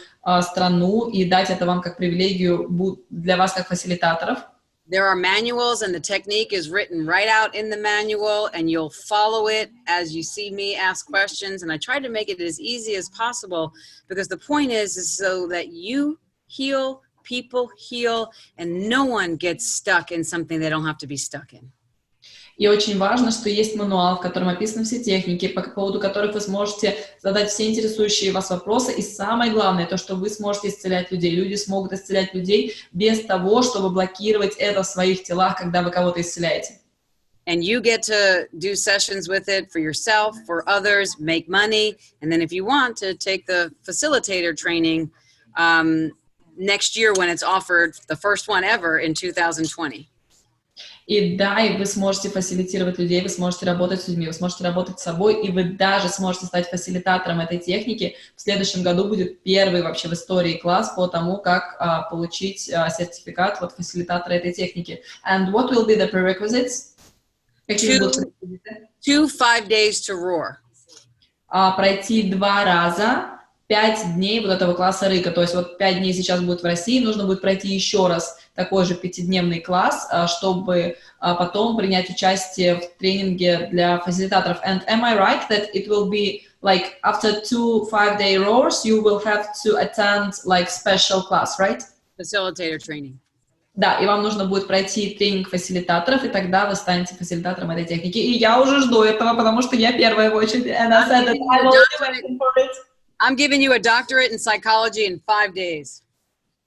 страну, и дать это вам как привилегию для вас как фасилитаторов. There are manuals, and the technique is written right out in the manual, and you'll follow it as you see me ask questions. And I try to make it as easy as possible, because the point is so that you heal, people heal, and no one gets stuck in something they don't have to be stuck in. И очень важно, что есть мануал, в котором описаны все техники, по поводу которых вы сможете задать все интересующие вас вопросы. И самое главное, то, что вы сможете исцелять людей. Люди смогут исцелять людей без того, чтобы блокировать это в своих телах, когда вы кого-то исцеляете. And you get to do sessions with it for yourself, for others, make money. And then if you want to take the facilitator training next year when it's offered, the first one ever in 2020. И да, и вы сможете фасилитировать людей, вы сможете работать с людьми, вы сможете работать с собой, и вы даже сможете стать фасилитатором этой техники. В следующем году будет первый вообще в истории класс по тому, как получить сертификат от фасилитатора этой техники. And what will be the prerequisites? Какие будут пререквизиты? 5 days to roar. Пройти 2 раза 5 дней вот этого класса рыка. То есть вот 5 дней сейчас будет в России, нужно будет пройти еще раз такой же 5-дневный класс, чтобы потом принять участие в тренинге для фасилитаторов. And am I right that it will be like after 2 5-day roars, you will have to attend like special class, right? Facilitator training. Да, и вам нужно будет пройти тренинг фасилитаторов, и тогда вы станете фасилитатором этой техники. И я уже жду этого, потому что я первая в очереди. And I said that I'm already waiting for it. I'm giving you a doctorate in psychology in 5 days.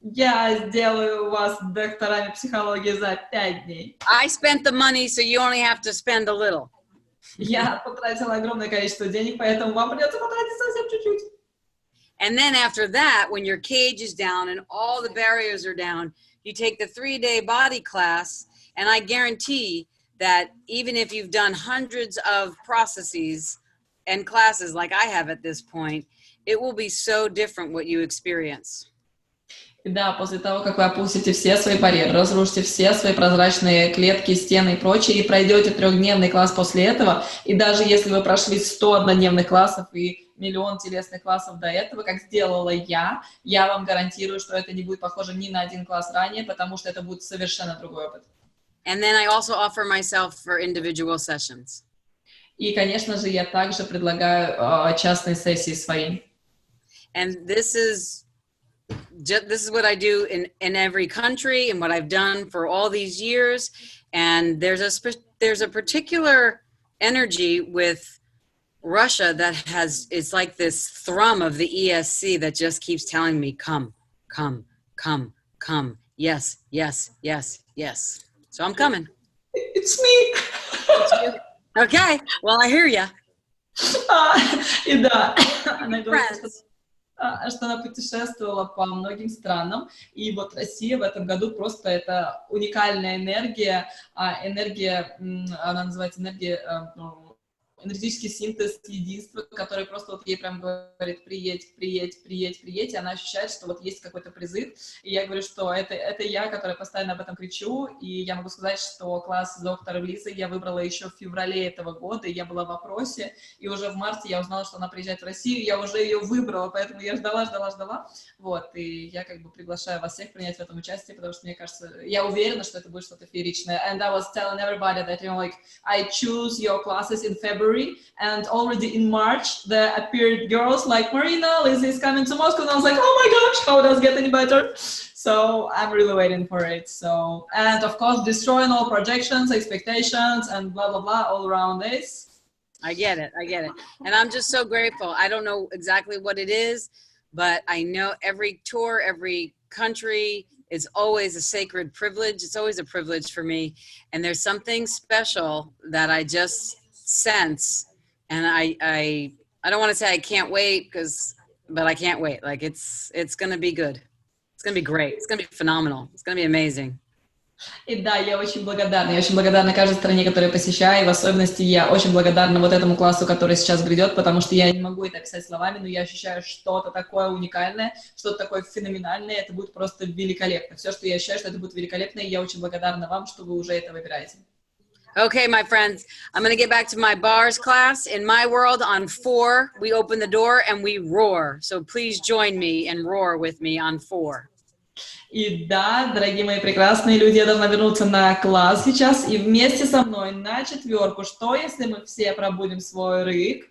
Я сделаю вас докторами психологии за 5 дней. I spent the money, so you only have to spend a little. Я потратила огромное количество денег, поэтому вам придется потратить совсем чуть-чуть. And then after that, when your cage is down and all the barriers are down, you take the 3-day body class, and I guarantee that even if you've done hundreds of processes and classes like I have at this point, it will be so different what you experience. И да, после того, как вы опустите все свои барьеры, разрушите все свои прозрачные клетки, стены и прочее, и пройдете 3-дневный класс после этого, и даже если вы прошли 100 однодневных классов и миллион телесных классов до этого, как сделала я вам гарантирую, что это не будет похоже ни на один класс ранее, потому что это будет совершенно другой опыт. And then I also offer myself for individual sessions. И, конечно же, я также предлагаю частные сессии свои. And this is what I do in every country and what I've done for all these years. And there's a particular energy with Russia that it's like this thrum of the ESC that just keeps telling me, come, come, come, come. Yes, yes, yes, yes. So I'm coming. It's me. It's you. Okay, well, I hear you. И да, она говорит, что она путешествовала по многим странам, и вот Россия в этом году просто это уникальная энергия, она называется энергетический синтез единства, который просто вот ей прям говорит приедь, приедь, приедь, приедь, и она ощущает, что вот есть какой-то призыв, и я говорю, что это я, которая постоянно об этом кричу, и я могу сказать, что класс доктора Лизы я выбрала еще в феврале этого года, и я была в вопросе, и уже в марте я узнала, что она приезжает в Россию, я уже ее выбрала, поэтому я ждала, вот, и я как бы приглашаю вас всех принять в этом участие, потому что мне кажется, я уверена, что это будет что-то фееричное, and I was telling everybody that, you know, like, I choose your classes in February, and already in March there appeared girls like Marina, Lizzie is coming to Moscow, and I was like, oh my gosh, how does it get any better? So I'm really waiting for it. So, and of course, destroying all projections, expectations, and blah, blah, blah, all around this. I get it. And I'm just so grateful. I don't know exactly what it is, but I know every tour, every country is always a sacred privilege. It's always a privilege for me. And there's something special that I just sense. And I don't want to say I can't wait, but I can't wait. Like it's going to be good. It's going to be great. It's going to be phenomenal. It's going to be amazing. И да, я очень благодарна каждой стране, которую посещаю, и в особенности я очень благодарна вот этому классу, который сейчас грядет, потому что я не могу это описать словами, но я ощущаю что-то такое уникальное, что-то такое феноменальное, это будет просто великолепно. Все, что я ощущаю, что это будет великолепно, и я очень благодарна вам, что вы уже это выбираете. Okay, my friends, I'm going to get back to my bars class. In my world, on 4, we open the door and we roar. So please join me and roar with me on 4. И да, дорогие мои прекрасные люди, я должна вернуться на класс сейчас, и вместе со мной на 4, что если мы все пробудим свой рык?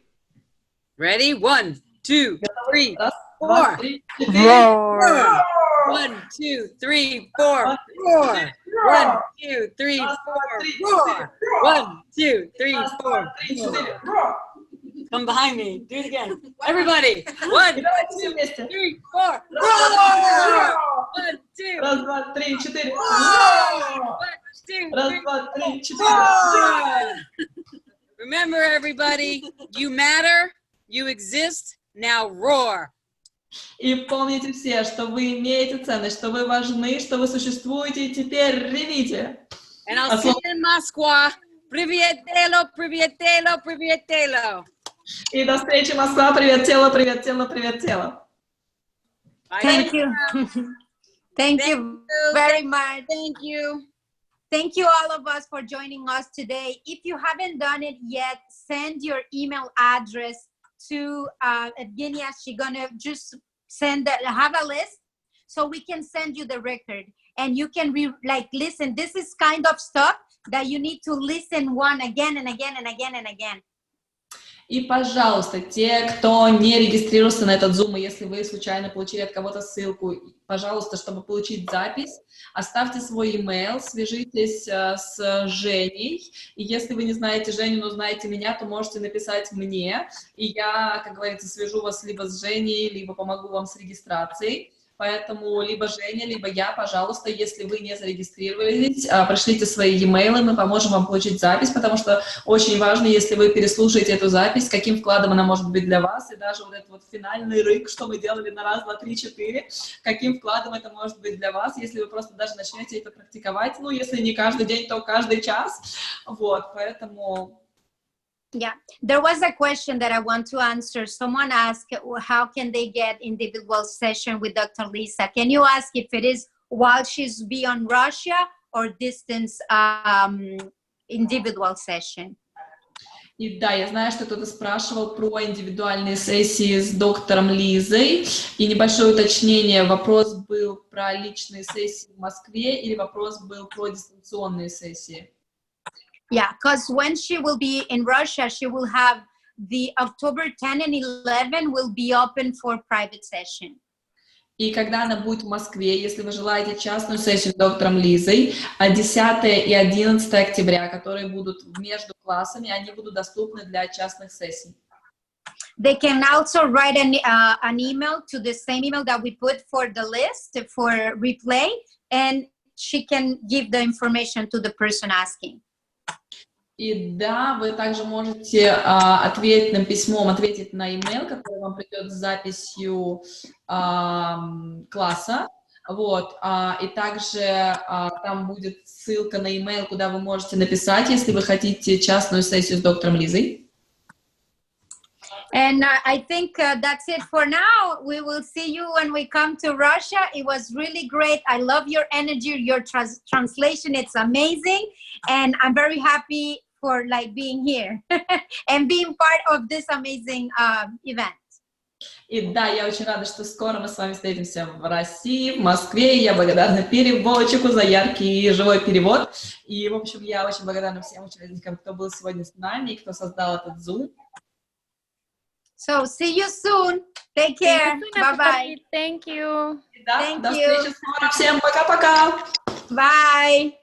Ready? 1, 2, 3, 4. 1, 2, 3, 4. 1, 2, 3, 4. 1, 2, 3, 4. Come behind me. Do it again. Everybody. 1, 2, 3, 4. 1, 2. Раз, два, три, четыре. 1, 2, Раз, 3, два, три, четыре. Remember, everybody, you matter, you exist, now roar. И помните все, что вы имеете ценность, что вы важны, что вы существуете, и теперь ревите. And I'll see you in Moscow. Privyetelo, privyetelo, privyetelo. И до встречи, Москва. Привет, тело, привет, тело, привет, тело. Thank you. Thank you very much. Thank you. Thank you all of us for joining us today. If you haven't done it yet, send your email address to Evgenia. She's gonna just have a list so we can send you the record and you can listen. This is kind of stuff that you need to listen one again and again and again and again. И, пожалуйста, те, кто не регистрировался на этот Zoom, и если вы случайно получили от кого-то ссылку, пожалуйста, чтобы получить запись, оставьте свой email, свяжитесь с Женей, и если вы не знаете Женю, но знаете меня, то можете написать мне, и я, как говорится, свяжу вас либо с Женей, либо помогу вам с регистрацией. Поэтому либо Женя, либо я, пожалуйста, если вы не зарегистрировались, пришлите свои e-mail, мы поможем вам получить запись, потому что очень важно, если вы переслушаете эту запись, каким вкладом она может быть для вас, и даже вот этот вот финальный рык, что мы делали на раз, два, три, четыре, каким вкладом это может быть для вас, если вы просто даже начнете это практиковать, ну, если не каждый день, то каждый час, вот, поэтому... Yeah, there was a question that I want to answer. Someone asked, how can they get individual session with Dr. Lisa? Can you ask if it is while she's beyond Russia or distance individual session? И да, я знаю, что кто-то спрашивал про индивидуальные сессии с доктором Лизой. И небольшое уточнение, вопрос был про личные сессии в Москве или вопрос был про дистанционные сессии? Yeah, because when she will be in Russia, she will have the October 10 and 11 will be open for private session. И когда она будет в Москве, если вы желаете частную сессию с доктором Лизой, 10 и 11 октября, которые будут между классами, они будут доступны для частных сессий. They can also write an email to the same email that we put for the list for replay, and she can give the information to the person asking. И да, вы также можете ответить нам письмом, ответить на email, который вам придет с записью класса, вот, и также там будет ссылка на email, куда вы можете написать, если вы хотите частную сессию с доктором Лизой. And I think that's it for now. We will see you when we come to Russia. It was really great. I love your energy, your translation. It's amazing. And I'm very happy for being here and being part of this amazing event. И да, я очень рада, что скоро мы с вами встретимся в России, в Москве. И я благодарна переводчику за яркий и живой перевод. И, в общем, я очень благодарна всем участникам, кто был сегодня с нами и кто создал этот Zoom. So, see you soon. Take care. Bye-bye. Thank you. Да, Thank до you. встречи скоро. Всем пока-пока. Bye.